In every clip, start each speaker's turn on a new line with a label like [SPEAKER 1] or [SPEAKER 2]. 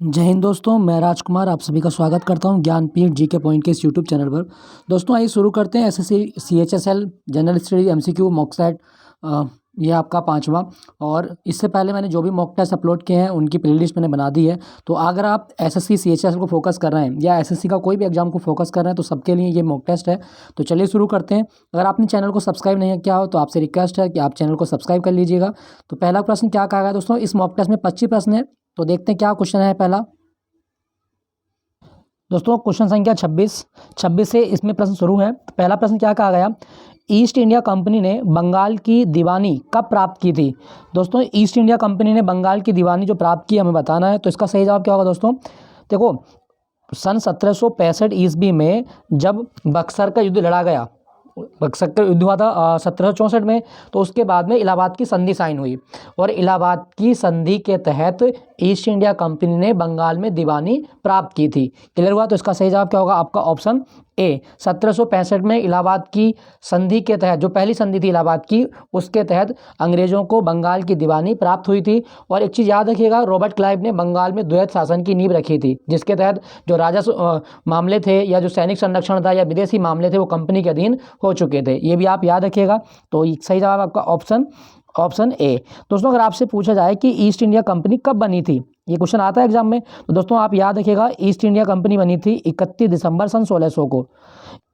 [SPEAKER 1] जय हिंद दोस्तों, मैं राजकुमार आप सभी का स्वागत करता हूं ज्ञानपीठ जीके पॉइंट के इस यूट्यूब चैनल पर। दोस्तों आइए शुरू करते हैं SSC CHSL general study MCQ mock set. ये आपका पांचवा। और इससे पहले मैंने जो भी मॉक टेस्ट अपलोड किए हैं उनकी प्लेलिस्ट मैंने बना दी है। तो अगर आप एसएससी सीएचएसएल को फोकस कर रहे हैं या एसएससी का कोई भी एग्जाम को फोकस कर रहे हैं तो सबके लिए ये मॉक टेस्ट है। तो चलिए शुरू करते हैं। अगर आपने चैनल को सब्सक्राइब नहीं किया हो तो आपसे रिक्वेस्ट है कि आप चैनल को सब्सक्राइब कर लीजिएगा। तो पहला प्रश्न क्या कहा गया दोस्तों, इस मॉक टेस्ट में 25 प्रश्न है। तो देखते हैं क्या क्वेश्चन है। पहला दोस्तों क्वेश्चन संख्या 26 से इसमें प्रश्न शुरू है। पहला प्रश्न क्या कहा गया, ईस्ट इंडिया कंपनी ने बंगाल की दीवानी कब प्राप्त की थी। दोस्तों ईस्ट इंडिया कंपनी ने बंगाल की दीवानी जो प्राप्त की हमें बताना है। तो इसका सही जवाब क्या होगा दोस्तों, देखो सन 1765 ईस्वी में जब बक्सर का युद्ध लड़ा गया, बक्सर का युद्ध हुआ था 1764 में। तो उसके बाद में इलाहाबाद की संधि साइन हुई और इलाहाबाद की संधि के तहत ईस्ट इंडिया कंपनी ने बंगाल में दीवानी प्राप्त की थी। क्लियर हुआ। तो इसका सही जवाब क्या होगा आपका ऑप्शन ए। 1765 में इलाहाबाद की संधि के तहत, जो पहली संधि थी इलाहाबाद की, उसके तहत अंग्रेजों को बंगाल की दीवानी प्राप्त हुई थी। और एक चीज़ याद रखिएगा, रॉबर्ट क्लाइव ने बंगाल में द्वैत शासन की नींव रखी थी, जिसके तहत जो राजस्व मामले थे या जो सैनिक संरक्षण था या विदेशी मामले थे वो कंपनी के अधीन हो चुके थे। ये भी आप याद रखिएगा। तो सही जवाब आपका ऑप्शन ए। दोस्तों अगर आपसे पूछा जाए कि ईस्ट इंडिया कंपनी कब बनी थी, ये क्वेश्चन आता है एग्जाम में, तो दोस्तों आप याद रखिएगा ईस्ट इंडिया कंपनी बनी थी 31 दिसंबर सन 1600 को।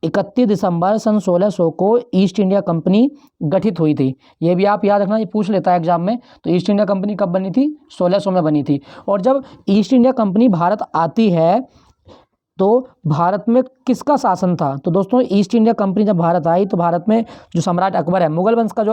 [SPEAKER 1] 31 दिसंबर सन 1600 को ईस्ट इंडिया कंपनी गठित हुई थी। ये भी आप याद रखना, ये पूछ लेता है एग्जाम में। तो ईस्ट इंडिया कंपनी कब बनी थी, 1600 में बनी थी। और जब ईस्ट इंडिया कंपनी भारत आती है तो भारत में किसका शासन था। तो दोस्तों ईस्ट इंडिया कंपनी जब भारत आई तो भारत में जो सम्राट अकबर है, मुगल वंश का जो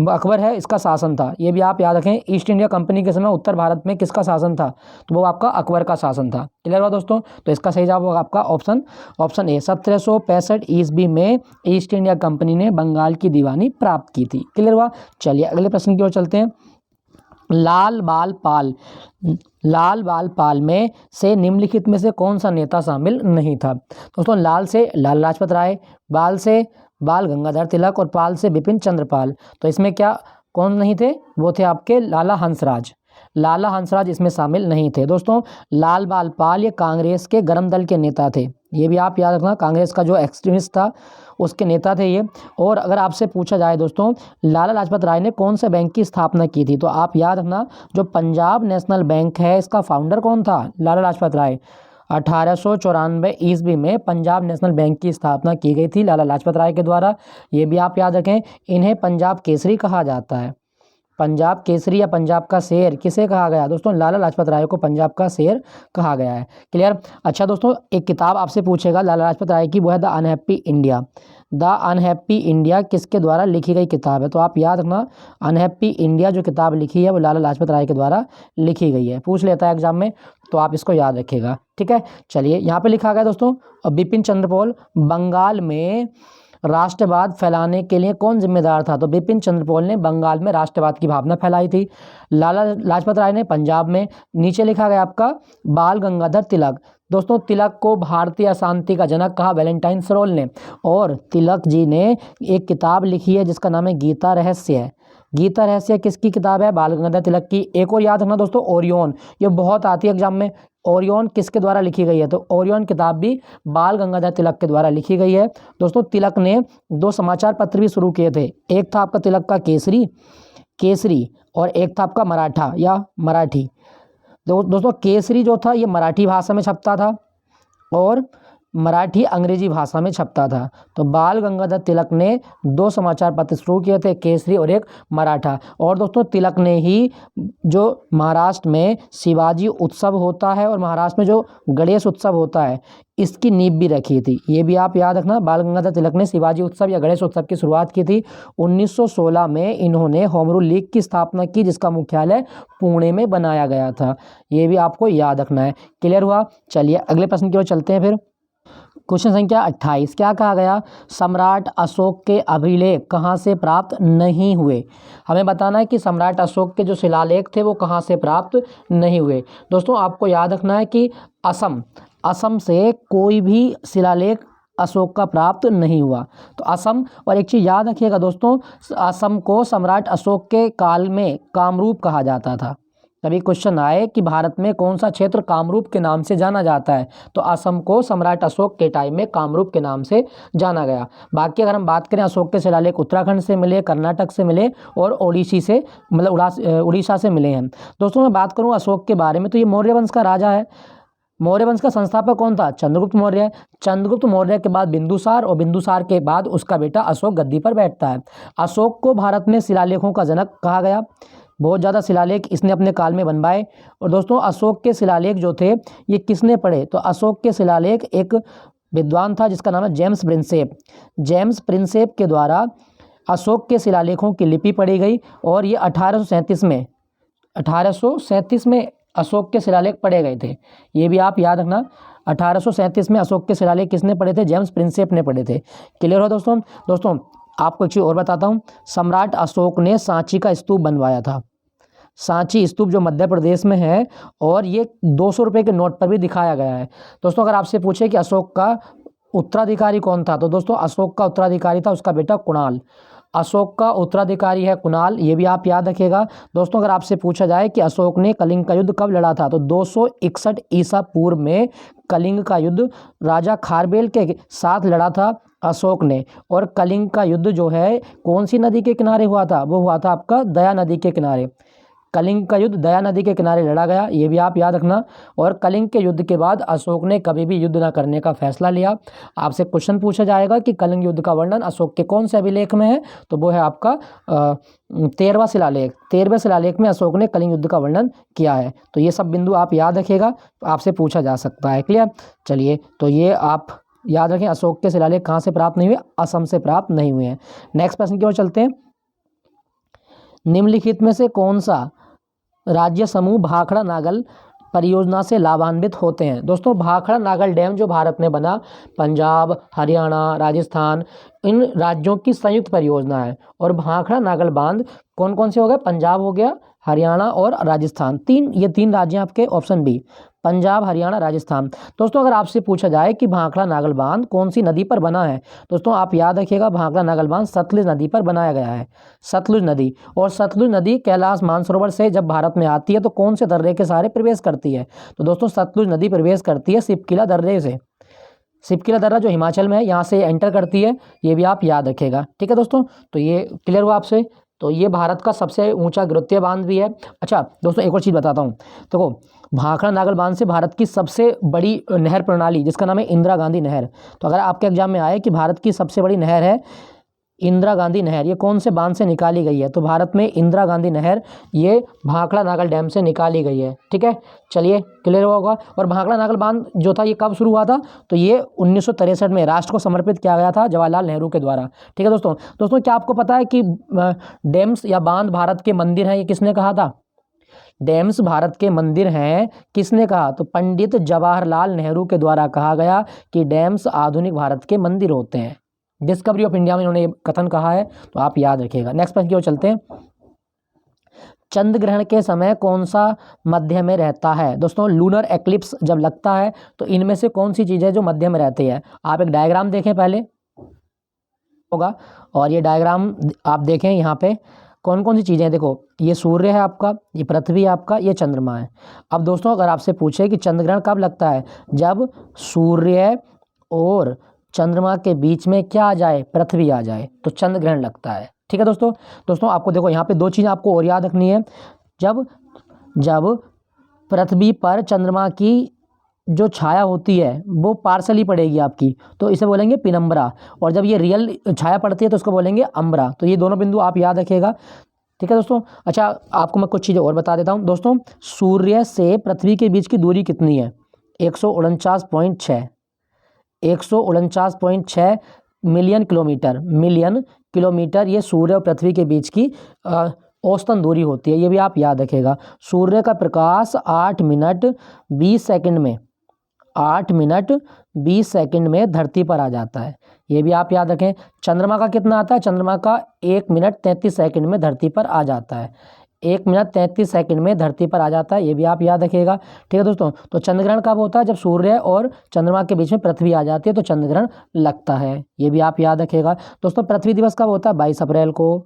[SPEAKER 1] अकबर है, इसका शासन था। ये भी आप याद रखें, ईस्ट इंडिया कंपनी के समय उत्तर भारत में किसका शासन था, तो वो आपका अकबर का शासन था। क्लियर हुआ दोस्तों। तो इसका सही जवाब होगा आपका ऑप्शन ए। 1765 ईस्वी में ईस्ट इंडिया कंपनी ने बंगाल की दीवानी प्राप्त की थी। क्लियर हुआ। चलिए अगले प्रश्न की ओर चलते हैं। लाल बाल पाल में से निम्नलिखित में से कौन सा नेता शामिल नहीं था। दोस्तों लाल से लाला लाजपत राय, बाल से बाल गंगाधर तिलक और पाल से बिपिन चंद्र पाल। तो इसमें क्या कौन नहीं थे, वो थे आपके लाला हंसराज इसमें शामिल नहीं थे। दोस्तों लाल बाल पाल ये कांग्रेस के गरम दल के नेता थे। ये भी आप याद रखना, कांग्रेस का जो एक्सट्रीमिस्ट था उसके नेता थे ये। और अगर आपसे पूछा जाए दोस्तों लाला लाजपत राय ने कौन से बैंक की स्थापना की थी, तो आप याद रखना जो पंजाब नेशनल बैंक है इसका फाउंडर कौन था, लाला लाजपत राय। 1894 ईस्वी में पंजाब नेशनल बैंक की स्थापना की गई थी लाला लाजपत राय के द्वारा। ये भी आप याद रखें। इन्हें पंजाब केसरी कहा जाता है। पंजाब केसरी या पंजाब का शेर किसे कहा गया, दोस्तों लाला लाजपत राय को पंजाब का शेर कहा गया है। क्लियर। अच्छा दोस्तों एक किताब आपसे पूछेगा लाला लाजपत राय की, वो है the unhappy India. The unhappy India किसके द्वारा लिखी गई किताब है, तो आप याद रखना अनहैप्पी इंडिया जो किताब लिखी है वो लाला लाजपत राय के द्वारा लिखी गई है। पूछ लेता है एग्जाम में, तो आप इसको याद रखिएगा। ठीक है। चलिए यहाँ पे लिखा गया दोस्तों, बिपिन चंद्र पाल बंगाल में राष्ट्रवाद फैलाने के लिए कौन जिम्मेदार था, तो बिपिन चंद्र पाल ने बंगाल में राष्ट्रवाद की भावना फैलाई थी। लाला लाजपत राय ने पंजाब में। नीचे लिखा गया आपका बाल गंगाधर तिलक। दोस्तों तिलक को भारतीय अशांति का जनक कहा वैलेंटाइन सरोल ने। और तिलक जी ने एक किताब लिखी है जिसका नाम है गीता रहस्य। गीता रहस्य किसकी किताब है, बाल गंगाधर तिलक की। एक और याद रखना दोस्तों ओरियन, ये बहुत आती है एग्जाम में। ओरियन किसके द्वारा लिखी गई है, तो ओरियन किताब भी बाल गंगाधर तिलक के द्वारा लिखी गई है। दोस्तों तिलक ने 2 समाचार पत्र भी शुरू किए थे। एक था आपका तिलक का केसरी और एक था आपका मराठा या मराठी। दोस्तों केसरी जो था ये मराठी भाषा में छपता था और मराठी अंग्रेजी भाषा में छपता था। तो बाल गंगाधर तिलक ने 2 समाचार पत्र शुरू किए थे, केसरी और एक मराठा। और दोस्तों तिलक ने ही जो महाराष्ट्र में शिवाजी उत्सव होता है और महाराष्ट्र में जो गणेश उत्सव होता है इसकी नींव भी रखी थी। ये भी आप याद रखना, बाल गंगाधर तिलक ने शिवाजी उत्सव या गणेश उत्सव की शुरुआत की थी। 1916 में इन्होंने होम रूल लीग की स्थापना की जिसका मुख्यालय पुणे में बनाया गया था। ये भी आपको याद रखना है। क्लियर हुआ। चलिए अगले प्रश्न की ओर चलते हैं। फिर क्वेश्चन संख्या 28 क्या कहा गया, सम्राट अशोक के अभिलेख कहाँ से प्राप्त नहीं हुए। हमें बताना है कि सम्राट अशोक के जो शिलालेख थे वो कहाँ से प्राप्त नहीं हुए। दोस्तों आपको याद रखना है कि असम से कोई भी शिलालेख अशोक का प्राप्त नहीं हुआ। तो असम, और एक चीज़ याद रखिएगा दोस्तों, असम को सम्राट अशोक के काल में कामरूप कहा जाता था। कभी क्वेश्चन आए कि भारत में कौन सा क्षेत्र कामरूप के नाम से जाना जाता है, तो असम को सम्राट अशोक के टाइम में कामरूप के नाम से जाना गया। बाकी अगर हम बात करें, अशोक के शिलालेख उत्तराखंड से मिले, कर्नाटक से मिले और ओडिसी से, मतलब उड़ीसा से मिले हैं। दोस्तों मैं बात करूँ अशोक के बारे में, तो ये मौर्य वंश का राजा है। मौर्य वंश का संस्थापक कौन था? चंद्रगुप्त मौर्य। चंद्रगुप्त मौर्य के बाद बिंदुसार, और बिंदुसार के बाद उसका बेटा अशोक गद्दी पर बैठता है। अशोक को भारत में शिलालेखों का जनक कहा गया। बहुत ज़्यादा शिलालेख इसने अपने काल में बनवाए। और दोस्तों अशोक के शिलालेख जो थे ये किसने पढ़े? तो अशोक के शिलालेख एक विद्वान था जिसका नाम है जेम्स प्रिंसेप। जेम्स प्रिंसेप के द्वारा अशोक के शिलालेखों की लिपि पढ़ी गई, और ये 1837 में अशोक के शिलालेख पढ़े गए थे। ये भी आप याद रखना, 1837 में अशोक के शिलालेख किसने पढ़े थे? जेम्स प्रिंसेप ने पढ़े थे। क्लियर हो दोस्तों? दोस्तों आपको एक चीज़ और बताता हूँ, सम्राट अशोक ने सांची का स्तूप बनवाया था। सांची स्तूप जो मध्य प्रदेश में है, और ये 200 रुपये के नोट पर भी दिखाया गया है। दोस्तों अगर आपसे पूछे कि अशोक का उत्तराधिकारी कौन था, तो दोस्तों अशोक का उत्तराधिकारी था उसका बेटा कुणाल। अशोक का उत्तराधिकारी है कुणाल, ये भी आप याद रखिएगा। दोस्तों अगर आपसे पूछा जाए कि अशोक ने कलिंग का युद्ध कब लड़ा था, तो 261 ईसा पूर्व में कलिंग का युद्ध राजा खारबेल के साथ लड़ा था अशोक ने। और कलिंग का युद्ध जो है कौन सी नदी के किनारे हुआ था? वो हुआ था आपका दया नदी के किनारे। कलिंग का युद्ध दया नदी के किनारे लड़ा गया, ये भी आप याद रखना। और कलिंग के युद्ध के बाद अशोक ने कभी भी युद्ध न करने का फैसला लिया। आपसे क्वेश्चन पूछा जाएगा कि कलिंग युद्ध का वर्णन अशोक के कौन से अभिलेख में है, तो वो है आपका 13वां शिलालेख। 13वें शिलालेख में अशोक ने कलिंग युद्ध का वर्णन किया है। तो ये सब बिंदु आप याद रखिएगा, आपसे पूछा जा सकता है। क्लियर? चलिए, तो ये आप याद रखें, अशोक के शिलालेख कहाँ से प्राप्त नहीं हुए? असम से प्राप्त नहीं हुए हैं। नेक्स्ट प्रश्न की ओर चलते हैं। निम्नलिखित में से कौन सा राज्य समूह भाखड़ा नागल परियोजना से लाभान्वित होते हैं? दोस्तों भाखड़ा नागल डैम जो भारत में बना, पंजाब, हरियाणा, राजस्थान, इन राज्यों की संयुक्त परियोजना है। और भाखड़ा नागल बांध कौन कौन से हो गए? पंजाब हो गया, हरियाणा और राजस्थान। ये तीन राज्य आपके, ऑप्शन बी, पंजाब, हरियाणा, राजस्थान। दोस्तों अगर आपसे पूछा जाए कि भाखड़ा नागल बांध कौन सी नदी पर बना है, दोस्तों आप याद रखिएगा भाखड़ा नागल बांध सतलुज नदी पर बनाया गया है। सतलुज नदी, और सतलुज नदी कैलाश मानसरोवर से जब भारत में आती है तो कौन से दर्रे के सहारे प्रवेश करती है? तो दोस्तों सतलुज नदी प्रवेश करती है सिपकिला दर्रे से। सिपकिला दर्रा जो हिमाचल में है, यहाँ से एंटर करती है, ये भी आप याद रखिएगा। ठीक है दोस्तों, तो ये क्लियर हुआ आपसे। तो ये भारत का सबसे ऊंचा गुरुत्वीय बांध भी है। अच्छा दोस्तों एक और चीज़ बताता हूँ, देखो भाखड़ा नागल बांध से भारत की सबसे बड़ी नहर प्रणाली जिसका नाम है इंदिरा गांधी नहर। तो अगर आपके एग्जाम में आए कि भारत की सबसे बड़ी नहर है इंदिरा गांधी नहर, ये कौन से बांध से निकाली गई है, तो भारत में इंदिरा गांधी नहर ये भाखड़ा नागल डैम से निकाली गई है। ठीक है, चलिए क्लियर होगा। और भाखड़ा नागल बांध जो था ये कब शुरू हुआ था, तो ये 1963 में राष्ट्र को समर्पित किया गया था जवाहरलाल नेहरू के द्वारा। ठीक है दोस्तों क्या आपको पता है कि डैम्स या बांध भारत के मंदिर हैं, ये किसने कहा था? डैम्स भारत के मंदिर हैं, किसने कहा? तो पंडित जवाहरलाल नेहरू के द्वारा कहा गया कि डैम्स आधुनिक भारत के मंदिर होते हैं। डिस्कवरी ऑफ इंडिया में इन्होंने ये कथन कहा है, तो आप याद रखिएगा। नेक्स्ट प्रश्न की ओर चलते हैं। चंद्र ग्रहण के समय कौन सा मध्य में रहता है? दोस्तों लूनर एक्लिप्स जब लगता है तो इनमें से कौन सी चीज़ है जो मध्य में रहती है? आप एक डायग्राम देखें पहले होगा, और ये डायग्राम आप देखें, यहाँ पे कौन कौन सी चीज़ें, देखो ये सूर्य है आपका, ये पृथ्वी है आपका, ये चंद्रमा है। अब दोस्तों अगर आपसे पूछे कि चंद्र ग्रहण कब लगता है, जब सूर्य और चंद्रमा के बीच में क्या आ जाए? पृथ्वी आ जाए, तो चंद्र ग्रहण लगता है। ठीक है दोस्तों आपको देखो यहाँ पे दो चीज़ें आपको और याद रखनी है। जब पृथ्वी पर चंद्रमा की जो छाया होती है वो पार्सली पड़ेगी आपकी, तो इसे बोलेंगे पिनम्बरा, और जब ये रियल छाया पड़ती है तो उसको बोलेंगे अम्बरा। तो ये दोनों बिंदु आप याद रखिएगा। ठीक है दोस्तों। अच्छा आपको मैं कुछ चीज़ें और बता देता हूँ। दोस्तों सूर्य से पृथ्वी के बीच की दूरी कितनी है? 149.6 मिलियन किलोमीटर ये सूर्य और पृथ्वी के बीच की औसतन दूरी होती है। ये भी आप याद रखिएगा। सूर्य का प्रकाश 8 मिनट 20 सेकंड में धरती पर आ जाता है, ये भी आप याद रखें। चंद्रमा का कितना आता है? चंद्रमा का 1 मिनट 33 सेकंड में धरती पर आ जाता है। 1 मिनट 33 सेकंड में धरती पर आ जाता है, ये भी आप याद रखिएगा। ठीक है दोस्तों, तो चंद्रग्रहण कब होता है? जब सूर्य और चंद्रमा के बीच में पृथ्वी आ जाती है तो चंद्रग्रहण लगता है, ये भी आप याद रखिएगा। दोस्तों पृथ्वी दिवस कब होता है? 22 अप्रैल को।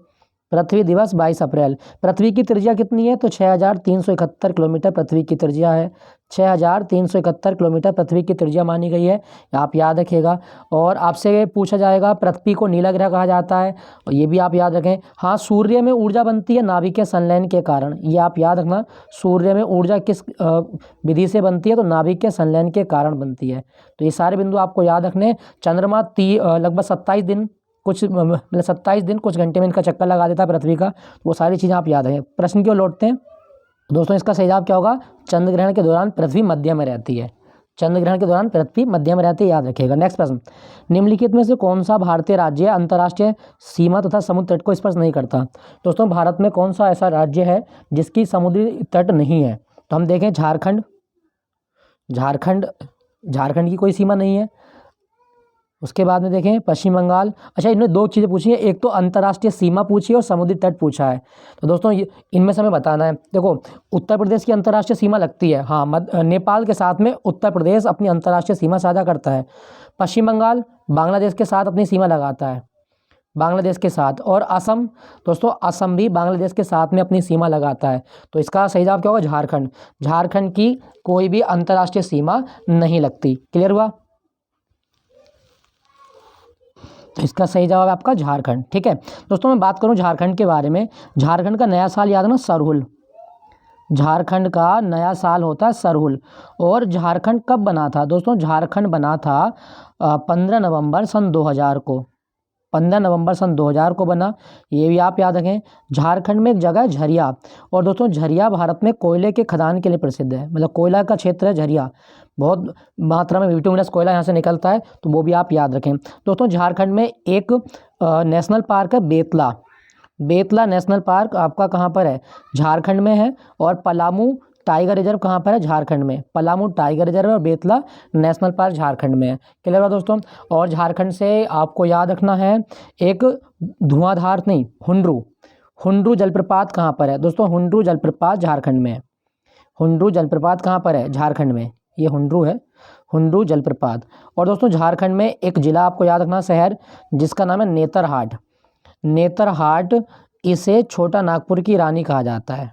[SPEAKER 1] पृथ्वी दिवस 22 अप्रैल। पृथ्वी की त्रिज्या कितनी है? तो 6371 किलोमीटर पृथ्वी की त्रिज्या है। 6371 किलोमीटर पृथ्वी की त्रिज्या मानी गई है, आप याद रखिएगा। और आपसे पूछा जाएगा पृथ्वी को नीला ग्रह कहा जाता है, और ये भी आप याद रखें। हाँ, सूर्य में ऊर्जा बनती है नाभिकीय संलयन के कारण, ये आप याद रखना। सूर्य में ऊर्जा किस विधि से बनती है? तो नाभिकीय संलयन के कारण बनती है। तो ये सारे बिंदु आपको याद रखने। चंद्रमा लगभग 27 दिन कुछ मतलब 27 दिन कुछ घंटे में इनका चक्कर लगा देता है पृथ्वी का, वो सारी चीज़ें आप याद रखें। प्रश्न क्यों लौटते हैं दोस्तों? इसका सही जवाब क्या होगा? चंद्र ग्रहण के दौरान पृथ्वी मध्य में रहती है। चंद्र ग्रहण के दौरान पृथ्वी मध्य में रहती है, याद रखिएगा। नेक्स्ट प्रश्न, निम्नलिखित में से कौन सा भारतीय राज्य अंतर्राष्ट्रीय सीमा तथा समुद्र तट को स्पर्श नहीं करता? दोस्तों, भारत में कौन सा ऐसा राज्य है जिसकी समुद्री तट नहीं है? तो हम देखें झारखंड की कोई सीमा नहीं है। उसके बाद में देखें पश्चिम बंगाल। अच्छा, इन्होंने दो चीज़ें पूछी हैं, एक तो अंतर्राष्ट्रीय सीमा पूछी है और समुद्री तट पूछा है। तो दोस्तों इनमें से हमें बताना है। देखो, उत्तर प्रदेश की अंतर्राष्ट्रीय सीमा लगती है, हाँ, नेपाल के साथ में उत्तर प्रदेश अपनी अंतर्राष्ट्रीय सीमा साझा करता है। पश्चिम बंगाल बांग्लादेश के साथ अपनी सीमा लगाता है, बांग्लादेश के साथ। और असम, दोस्तों असम भी बांग्लादेश के साथ में अपनी सीमा लगाता है। तो इसका सही जवाब क्या होगा? झारखंड। झारखंड की कोई भी अंतर्राष्ट्रीय सीमा नहीं लगती। क्लियर हुआ? तो इसका सही जवाब है आपका झारखंड। ठीक है दोस्तों, मैं बात करूं झारखंड के बारे में। झारखंड का नया साल याद ना, सरहुल। झारखंड का नया साल होता है सरहुल। और झारखंड कब बना था? दोस्तों, झारखंड बना था 15 नवंबर सन 2000 को। 15 नवंबर सन 2000 को बना, ये भी आप याद रखें। झारखंड में एक जगह है झरिया, और दोस्तों झरिया भारत में कोयले के खदान के लिए प्रसिद्ध है, मतलब कोयला का क्षेत्र है झरिया, बहुत मात्रा में बिटुमिनस कोयला यहाँ से निकलता है, तो वो भी आप याद रखें। दोस्तों, झारखंड में एक नेशनल पार्क है बेतला। बेतला नेशनल पार्क आपका कहाँ पर है? झारखंड में है। और पलामू टाइगर रिजर्व कहाँ पर है? झारखंड में। पलामू टाइगर रिजर्व और बेतला नेशनल पार्क झारखंड में है। क्लियर हुआ दोस्तों? और झारखंड से आपको याद रखना है एक धुआंधार नहीं, हुंड्रू जलप्रपात कहाँ पर है? दोस्तों, हुंड्रू जलप्रपात झारखंड में है। हुंड्रू जलप्रपात कहाँ पर है? झारखंड में। ये हुंड्रू है, हुंड्रू जलप्रपात। और दोस्तों, झारखंड में एक जिला आपको याद रखना, शहर, जिसका नाम है नेतरहाट। नेतरहाट, इसे छोटा नागपुर की रानी कहा जाता है।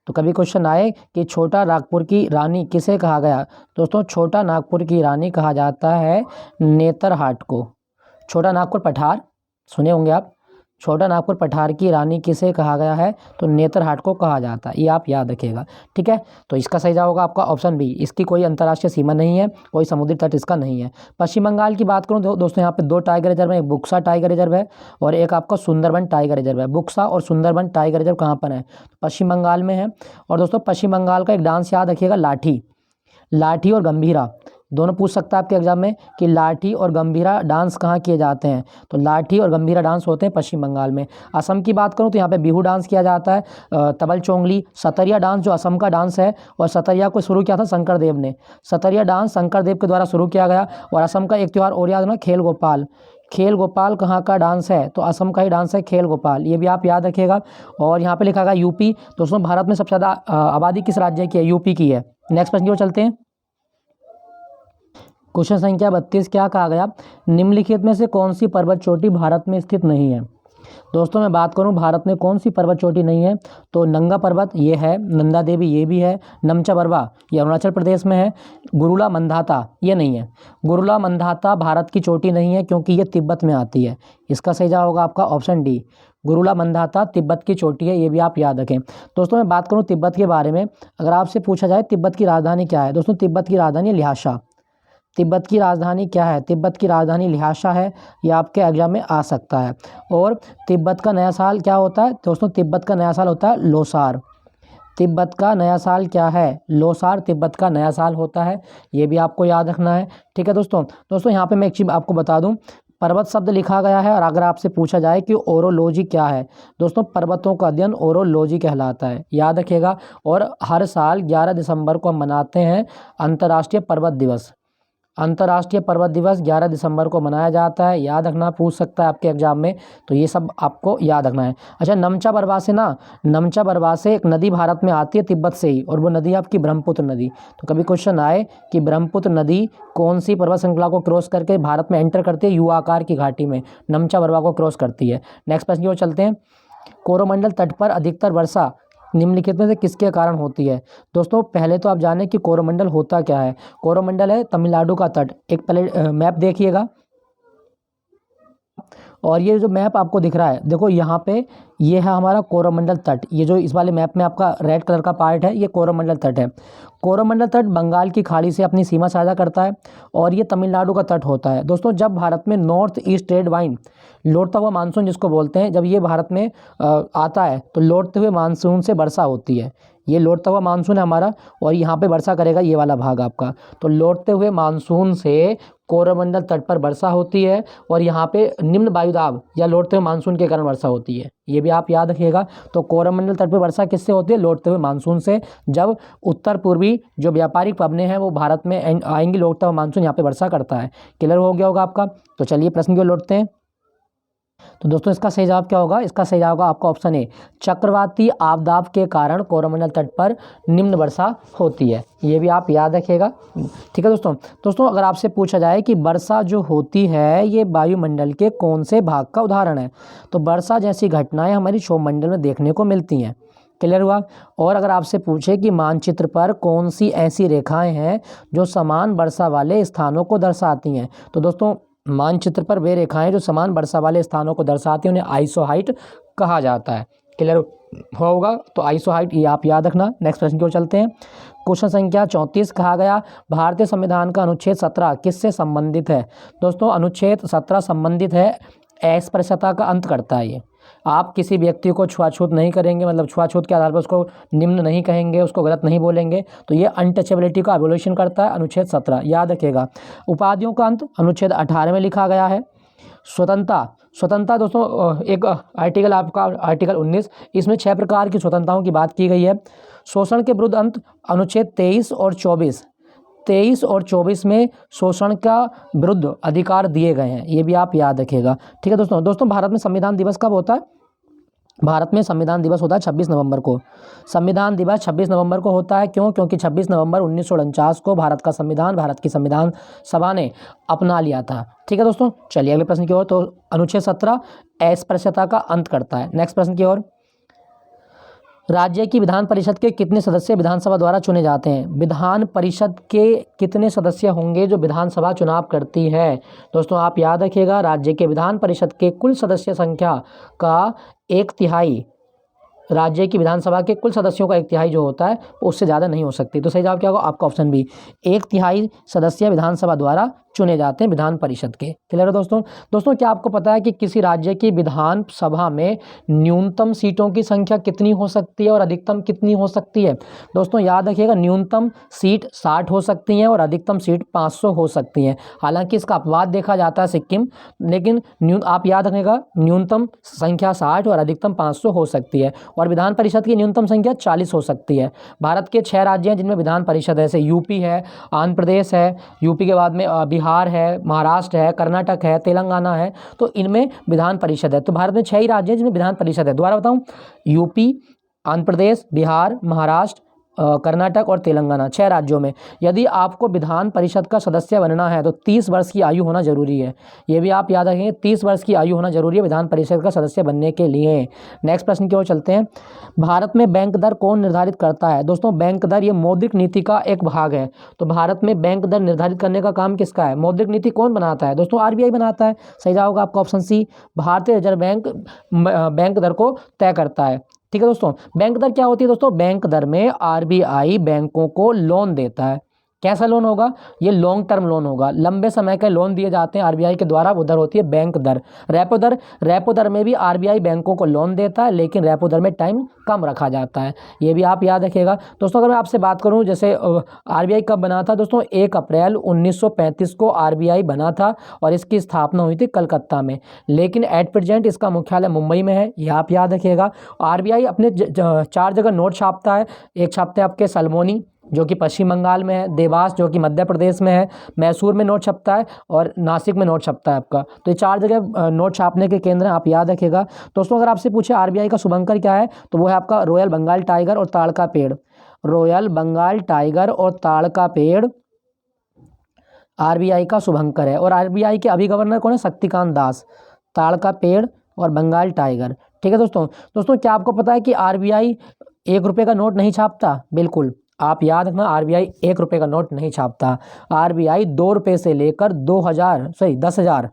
[SPEAKER 1] तो कभी क्वेश्चन आए कि छोटा नागपुर की रानी किसे कहा गया? दोस्तों, छोटा नागपुर की रानी कहा जाता है नेतरहाट को। छोटा नागपुर पठार सुने होंगे आप। छोटा नागपुर पठार की रानी किसे कहा गया है? तो नेतरहाट को कहा जाता है, ये आप याद रखिएगा। ठीक है, तो इसका सही जवाब होगा आपका ऑप्शन बी। इसकी कोई अंतर्राष्ट्रीय सीमा नहीं है, कोई समुद्री तट इसका नहीं है। पश्चिम बंगाल की बात करूं दोस्तों, यहाँ पे दो टाइगर रिजर्व है, एक बुक्सा टाइगर रिजर्व है और एक आपका सुंदरबन टाइगर रिजर्व है। बुक्सा और सुंदरबन टाइगर रिजर्व कहाँ पर है? पश्चिम बंगाल में है। और दोस्तों, पश्चिम बंगाल का एक डांस याद रखिएगा, लाठी और गंभीरा। दोनों पूछ सकता है आपके एग्जाम में कि लाठी और गंभीरा डांस कहाँ किए जाते हैं? तो लाठी और गंभीरा डांस होते हैं पश्चिम बंगाल में। असम की बात करूँ तो यहाँ पे बिहू डांस किया जाता है, तबल चोंगली। सतरिया डांस जो असम का डांस है, और सतरिया को शुरू किया था शंकर देव ने। सतरिया डांस शंकर देव के द्वारा शुरू किया गया। और असम का एक त्यौहार और याद रखना, खेल गोपाल। खेल गोपाल कहाँ का डांस है? तो असम का ही डांस है खेल गोपाल, ये भी आप याद रखिएगा। और यहाँ पे लिखा गया यूपी। दोस्तों, भारत में सबसे ज़्यादा आबादी किस राज्य की है? यूपी की है। नेक्स्ट प्रश्न की ओर चलते हैं। क्वेश्चन संख्या 32 क्या कहा गया? निम्नलिखित में से कौन सी पर्वत चोटी भारत में स्थित नहीं है? दोस्तों, मैं बात करूं भारत में कौन सी पर्वत चोटी नहीं है, तो नंगा पर्वत ये है, नंदा देवी ये भी है, नमचा बरवा ये अरुणाचल प्रदेश में है, गुरुला मंदाता ये नहीं है। गुरुला मंदाता भारत की चोटी नहीं है क्योंकि ये तिब्बत में आती है। इसका सही जवाब होगा आपका ऑप्शन डी, गुरुला मंदाता तिब्बत की चोटी है, ये भी आप याद रखें। दोस्तों, मैं बात करूँ तिब्बत के बारे में, अगर आपसे पूछा जाए तिब्बत की राजधानी क्या है? दोस्तों, तिब्बत की राजधानी ल्हासा। तिब्बत की राजधानी क्या है? तिब्बत की राजधानी ल्हासा है, ये आपके एग्जाम में आ सकता है। और तिब्बत का नया साल क्या होता है? दोस्तों, तिब्बत का नया साल होता है लोसार। तिब्बत का नया साल क्या है? लोसार तिब्बत का नया साल होता है, ये भी आपको याद रखना है। ठीक है दोस्तों, यहाँ पे मैं एक चीज़ आपको बता दूं, पर्वत शब्द लिखा गया है, और अगर आपसे पूछा जाए कि ओरोलॉजी क्या है? दोस्तों, पर्वतों का अध्ययन ओरोलॉजी कहलाता है, याद रखिएगा। और हर साल 11 दिसंबर को हम मनाते हैं अंतर्राष्ट्रीय पर्वत दिवस। अंतर्राष्ट्रीय पर्वत दिवस 11 दिसंबर को मनाया जाता है, याद रखना, पूछ सकता है आपके एग्जाम में, तो ये सब आपको याद रखना है। अच्छा, नमचा बरवा से एक नदी भारत में आती है तिब्बत से ही, और वो नदी आपकी ब्रह्मपुत्र नदी। तो कभी क्वेश्चन आए कि ब्रह्मपुत्र नदी कौन सी पर्वत श्रृंखला को क्रॉस करके भारत में एंटर करती है? यू आकार की घाटी में नमचा बरवा को क्रॉस करती है। नेक्स्ट प्रश्न की ओर चलते हैं। कोरोमंडल तट पर अधिकतर वर्षा निम्नलिखित में से किसके कारण होती है। दोस्तों पहले तो आप जानें कि कोरोमंडल होता क्या है। कोरोमंडल है तमिलनाडु का तट। एक पहले मैप देखिएगा, और ये जो मैप आपको दिख रहा है, देखो यहाँ पे ये है हमारा कोरोमंडल तट। ये जो इस वाले मैप में आपका रेड कलर का पार्ट है, ये कोरोमंडल तट है। कोरोमंडल तट बंगाल की खाड़ी से अपनी सीमा साझा करता है और ये तमिलनाडु का तट होता है। दोस्तों जब भारत में नॉर्थ ईस्ट ट्रेड वाइन, लौटता हुआ मानसून जिसको बोलते हैं, जब ये भारत में आता है तो लौटते हुए मानसून से वर्षा होती है। ये लौटता हुआ मानसून है हमारा, और यहाँ पे वर्षा करेगा ये वाला भाग आपका। तो लौटते हुए मानसून से कोरोमंडल तट पर वर्षा होती है, और यहाँ पे निम्न वायुदाब या लौटते हुए मानसून के कारण वर्षा होती है। ये भी आप याद रखिएगा। तो कोरोमंडल तट पर वर्षा किससे होती है? लौटते हुए मानसून से। जब उत्तर पूर्वी जो व्यापारिक पवनें हैं वो भारत में आएंगी, लौटता हुआ मानसून यहाँ पे वर्षा करता है। क्लियर हो गया होगा आपका। तो चलिए प्रश्न की ओर लौटते हैं। तो दोस्तों इसका सही जवाब क्या होगा? इसका सही जवाब होगा आपका ऑप्शन ए, चक्रवाती आपदाब के कारण कोरोमंडल तट पर निम्न वर्षा होती है। ये भी आप याद रखिएगा। ठीक है दोस्तों अगर आपसे पूछा जाए कि वर्षा जो होती है ये वायुमंडल के कौन से भाग का उदाहरण है, तो वर्षा जैसी घटनाएं हमारी क्षोभमंडल में देखने को मिलती हैं। क्लियर हुआ। और अगर आपसे पूछे कि मानचित्र पर कौन सी ऐसी रेखाएं हैं जो समान वर्षा वाले स्थानों को दर्शाती हैं, तो दोस्तों मानचित्र पर वे रेखाएं जो समान वर्षा वाले स्थानों को दर्शाती हैं उन्हें आइसोहाइट कहा जाता है। क्लियर होगा। तो आइसोहाइट ये आप याद रखना। नेक्स्ट प्रश्न की ओर चलते हैं। क्वेश्चन संख्या 34 कहा गया भारतीय संविधान का अनुच्छेद 17 किससे संबंधित है। दोस्तों अनुच्छेद 17 संबंधित है अस्पृश्यता का अंत करता है। ये आप किसी व्यक्ति को छुआछूत नहीं करेंगे, मतलब छुआछूत के आधार पर उसको निम्न नहीं कहेंगे, उसको गलत नहीं बोलेंगे। तो ये अनटचेबिलिटी का एबोलिशन करता है अनुच्छेद 17, याद रखिएगा। उपाधियों का अंत अनुच्छेद 18 में लिखा गया है। स्वतंत्रता दोस्तों एक आर्टिकल आपका आर्टिकल 19, इसमें 6 प्रकार की स्वतंत्रताओं की बात की गई है। शोषण के विरुद्ध अंत अनुच्छेद 23 और 24 में शोषण का विरुद्ध अधिकार दिए गए हैं। ये भी आप याद रखिएगा। ठीक है दोस्तों भारत में संविधान दिवस कब होता है? भारत में संविधान दिवस होता है 26 नवंबर को। संविधान दिवस 26 नवंबर को होता है। क्यों? क्योंकि 26 नवंबर 1949 को भारत का संविधान भारत की संविधान सभा ने अपना लिया था। ठीक है दोस्तों, चलिए अगले प्रश्न की ओर। तो अनुच्छेद 17 अस्पृश्यता का अंत करता है। नेक्स्ट प्रश्न की ओर। राज्य की विधान परिषद के कितने सदस्य विधानसभा द्वारा चुने जाते हैं? विधान परिषद के कितने सदस्य होंगे जो विधानसभा चुनाव करती है? दोस्तों आप याद रखिएगा, राज्य के विधान परिषद के कुल सदस्य संख्या का 1/3, राज्य की विधानसभा के कुल सदस्यों का 1/3 जो होता है उससे ज़्यादा नहीं हो सकती। तो सही जवाब क्या होगा आपका? ऑप्शन बी, 1/3 सदस्य विधानसभा द्वारा चुने जाते हैं विधान परिषद के। क्लियर है दोस्तों क्या आपको पता है कि किसी राज्य की विधान सभा में न्यूनतम सीटों की संख्या कितनी हो सकती है और अधिकतम कितनी हो सकती है? दोस्तों याद रखिएगा, न्यूनतम सीट 60 हो सकती हैं और अधिकतम सीट 500 हो सकती हैं। हालांकि इसका अपवाद देखा जाता है सिक्किम, लेकिन आप याद रखिएगा न्यूनतम संख्या 60 और अधिकतम 500 हो सकती है। और विधान परिषद की न्यूनतम संख्या 40 हो सकती है। भारत के 6 राज्य हैं जिनमें विधान परिषद है, जैसे यूपी है, आंध्र प्रदेश है, यूपी के बाद में बिहार है, महाराष्ट्र है, कर्नाटक है, तेलंगाना है। तो इनमें विधान परिषद है। तो भारत में 6 ही राज्य हैं जिनमें विधान परिषद है। दोबारा बताऊं, यूपी, आंध्र प्रदेश, बिहार, महाराष्ट्र, कर्नाटक और तेलंगाना, 6 राज्यों में। यदि आपको विधान परिषद का सदस्य बनना है तो 30 वर्ष की आयु होना जरूरी है। ये भी आप याद रखेंगे, 30 वर्ष की आयु होना जरूरी है विधान परिषद का सदस्य बनने के लिए। नेक्स्ट प्रश्न की ओर चलते हैं। भारत में बैंक दर कौन निर्धारित करता है? दोस्तों बैंक दर ये मौद्रिक नीति का एक भाग है। तो भारत में बैंक दर निर्धारित करने का काम किसका है? मौद्रिक नीति कौन बनाता है? दोस्तों आरबीआई बनाता है। सही जवाब होगा आपका ऑप्शन सी, भारतीय रिजर्व बैंक बैंक दर को तय करता है। ठीक है दोस्तों, बैंक दर क्या होती है? दोस्तों बैंक दर में आरबीआई बैंकों को लोन देता है। कैसा लोन होगा? ये लॉन्ग टर्म लोन होगा, लंबे समय के लोन दिए जाते हैं आरबीआई के द्वारा, वो दर होती है बैंक दर। रेपो दर में भी आरबीआई बैंकों को लोन देता है, लेकिन रेपो दर में टाइम कम रखा जाता है। ये भी आप याद रखिएगा। दोस्तों अगर मैं आपसे बात करूं, जैसे आरबीआई कब बना था? दोस्तों 1 अप्रैल 1935 को आरबीआई बना था और इसकी स्थापना हुई थी कलकत्ता में, लेकिन एट प्रेजेंट इसका मुख्यालय मुंबई में है। ये आप याद रखिएगा। आरबीआई अपने 4 जगह नोट छापता है। एक छापते हैं आपके सलमोनी जो कि पश्चिम बंगाल में है, देवास जो कि मध्य प्रदेश में है, मैसूर में नोट छपता है और नासिक में नोट छपता है आपका। तो ये 4 जगह नोट छापने के केंद्र हैं, आप याद रखिएगा। दोस्तों अगर आपसे पूछे आरबीआई का शुभंकर क्या है, तो वो है आपका रॉयल बंगाल टाइगर और ताड़ का पेड़। रॉयल बंगाल टाइगर और ताड़ का पेड़ आरबीआई का शुभंकर है। और आरबीआई के अभी गवर्नर कौन है? शक्तिकांत दास। ताड़ का पेड़ और बंगाल टाइगर। ठीक है दोस्तों। दोस्तों क्या आपको पता है कि आरबीआई 1 रुपये का नोट नहीं छापता? बिल्कुल, आप याद रखना, आरबीआई 1 रुपये का नोट नहीं छापता। आरबीआई 2 रुपये से लेकर 10,000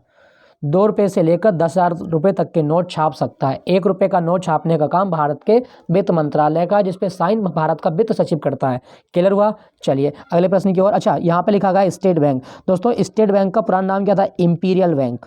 [SPEAKER 1] 2 रुपये से लेकर 10,000 रुपये तक के नोट छाप सकता है। 1 रुपये का नोट छापने का काम भारत के वित्त मंत्रालय का, जिसपे साइन भारत का वित्त सचिव करता है। क्लियर हुआ? चलिए अगले प्रश्न की ओर। अच्छा, यहाँ पे लिखा गया स्टेट बैंक। दोस्तों स्टेट बैंक का पुराना नाम क्या था? Imperial bank.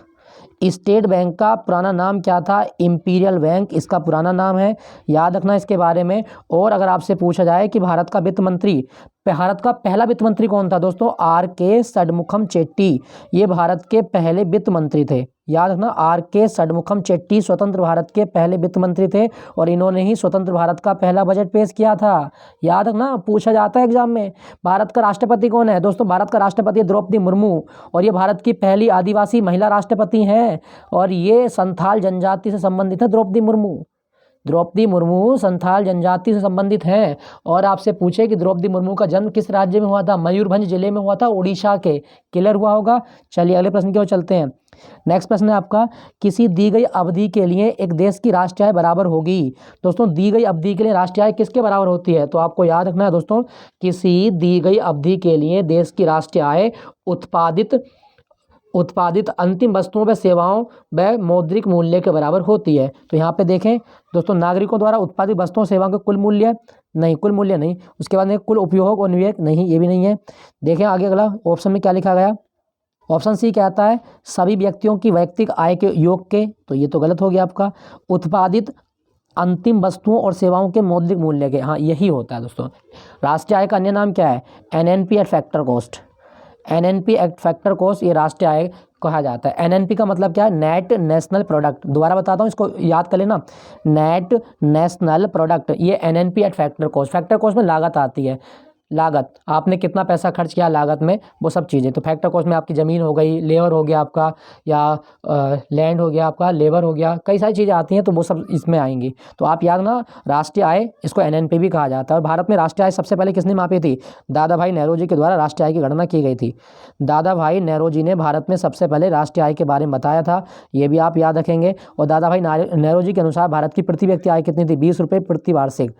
[SPEAKER 1] स्टेट बैंक का पुराना नाम क्या था? इंपीरियल बैंक इसका पुराना नाम है, याद रखना इसके बारे में। और अगर आपसे पूछा जाए कि भारत का वित्त मंत्री, भारत का पहला वित्त मंत्री कौन था? दोस्तों R.K. षडमुखम चेट्टी, ये भारत के पहले वित्त मंत्री थे। याद रखना, R.K. षडमुखम चेट्टी स्वतंत्र भारत के पहले वित्त मंत्री थे और इन्होंने ही स्वतंत्र भारत का पहला बजट पेश किया था। याद रखना, पूछा जाता है एग्जाम में। भारत का राष्ट्रपति कौन है? दोस्तों भारत का राष्ट्रपति द्रौपदी मुर्मू, और ये भारत की पहली आदिवासी महिला राष्ट्रपति हैं और ये संथाल जनजाति से संबंधित है। द्रौपदी मुर्मू संथाल जनजाति से संबंधित हैं। और आपसे पूछे कि द्रौपदी मुर्मू का जन्म किस राज्य में हुआ था? मयूरभंज जिले में हुआ था, उड़ीसा के। क्लियर हुआ होगा? चलिए अगले प्रश्न की ओर चलते हैं। नेक्स्ट प्रश्न है आपका, किसी दी गई अवधि के लिए एक देश की राष्ट्रीय आय बराबर होगी। दोस्तों दी गई अवधि के लिए राष्ट्रीय आय किसके बराबर होती है? तो आपको याद रखना है दोस्तों, किसी दी गई अवधि के लिए देश की राष्ट्रीय आय उत्पादित अंतिम वस्तुओं व सेवाओं व मौद्रिक मूल्य के बराबर होती है। तो यहाँ पे देखें दोस्तों, नागरिकों द्वारा उत्पादित वस्तुओं सेवाओं का कुल मूल्य नहीं, कुल मूल्य नहीं। उसके बाद में कुल उपयोग और निवेश नहीं, ये भी नहीं है। देखें आगे अगला ऑप्शन में क्या लिखा गया। ऑप्शन सी कहता है सभी व्यक्तियों की वैयक्तिक आय के योग के, तो ये तो गलत हो गया आपका। उत्पादित अंतिम वस्तुओं और सेवाओं के मौद्रिक मूल्य के, हाँ यही होता है दोस्तों। राष्ट्रीय आय का अन्य नाम क्या है? NNP eight factor cost. NNP eight factor cost ये राष्ट्रीय आय कहा जाता है। एनएनपी का मतलब क्या है? Net national product. दोबारा बताता हूँ, इसको याद कर लेना, नेट नेशनल प्रोडक्ट, ये NNP eight factor cost. Factor cost में लागत आती है, लागत, आपने कितना पैसा खर्च किया लागत में, वो सब चीज़ें। तो फैक्टर कॉस्ट में आपकी ज़मीन हो गई, लेबर हो गया आपका, या लैंड हो गया आपका, लेबर हो गया, कई सारी चीज़ें आती हैं, तो वो सब इसमें आएंगी। तो आप याद ना, राष्ट्रीय आय इसको एनएनपी भी कहा जाता है। और भारत में राष्ट्रीय आय सबसे पहले किसने मापी थी? दादा भाई नेहरू के द्वारा राष्ट्रीय आय की गणना की गई थी। दादा भाई नेहरू ने भारत में सबसे पहले राष्ट्रीय आय के बारे में बताया था, ये भी आप याद रखेंगे। और दादा भाई नेहरू के अनुसार भारत की प्रति व्यक्ति आय कितनी थी? 20 रुपये प्रति वार्षिक।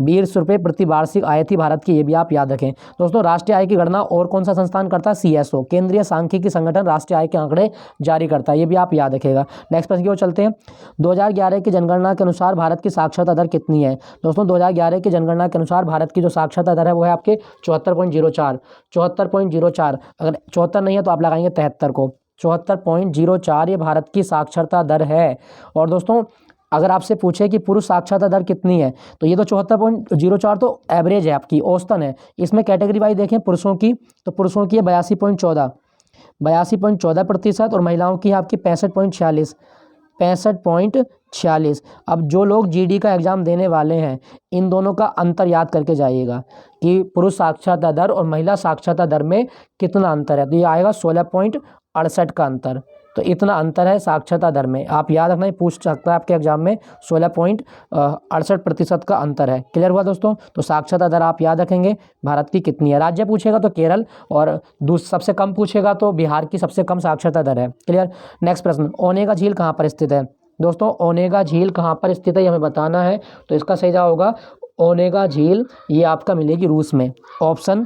[SPEAKER 1] 20 रुपये प्रति वार्षिक आय थी भारत की, ये भी आप याद रखें। दोस्तों राष्ट्रीय आय की गणना और कौन सा संस्थान करता है? CSO, केंद्रीय सांख्यिकी संगठन राष्ट्रीय आय के आंकड़े जारी करता है, ये भी आप याद रखेगा। नेक्स्ट प्रश्न की ओर चलते हैं। 2011 की जनगणना के अनुसार भारत की साक्षरता दर कितनी है? दोस्तों 2011 की जनगणना के अनुसार भारत की जो साक्षरता दर है वो है आपके 74.04। 74.04, अगर 74 नहीं है तो आप लगाएंगे 73 को। 74.04 ये भारत की साक्षरता दर है। और दोस्तों अगर आपसे पूछे कि पुरुष साक्षरता दर कितनी है, तो ये तो 74.04 तो एवरेज है आपकी, औसतन है। इसमें कैटेगरी वाइज देखें पुरुषों की, तो पुरुषों की है 82.14% और महिलाओं की है आपकी 65.46। अब जो लोग GD का एग्ज़ाम देने वाले हैं, इन दोनों का अंतर याद करके जाइएगा कि पुरुष साक्षरता दर और महिला साक्षरता दर में कितना अंतर है। तो ये आएगा 16.68 का अंतर। तो इतना अंतर है साक्षरता दर में, आप याद रखना, पूछ सकता है आपके एग्जाम में। 16.68% का अंतर है। क्लियर हुआ दोस्तों? तो साक्षरता दर आप याद रखेंगे भारत की कितनी है। राज्य पूछेगा तो केरल, और सबसे कम पूछेगा तो बिहार की सबसे कम साक्षरता दर है। क्लियर? नेक्स्ट प्रश्न, ओनेगा झील कहाँ पर स्थित है? दोस्तों ओनेगा झील कहाँ पर स्थित है ये हमें बताना है। तो इसका सही जवाब होगा ओनेगा झील, ये आपका मिलेगी रूस में। ऑप्शन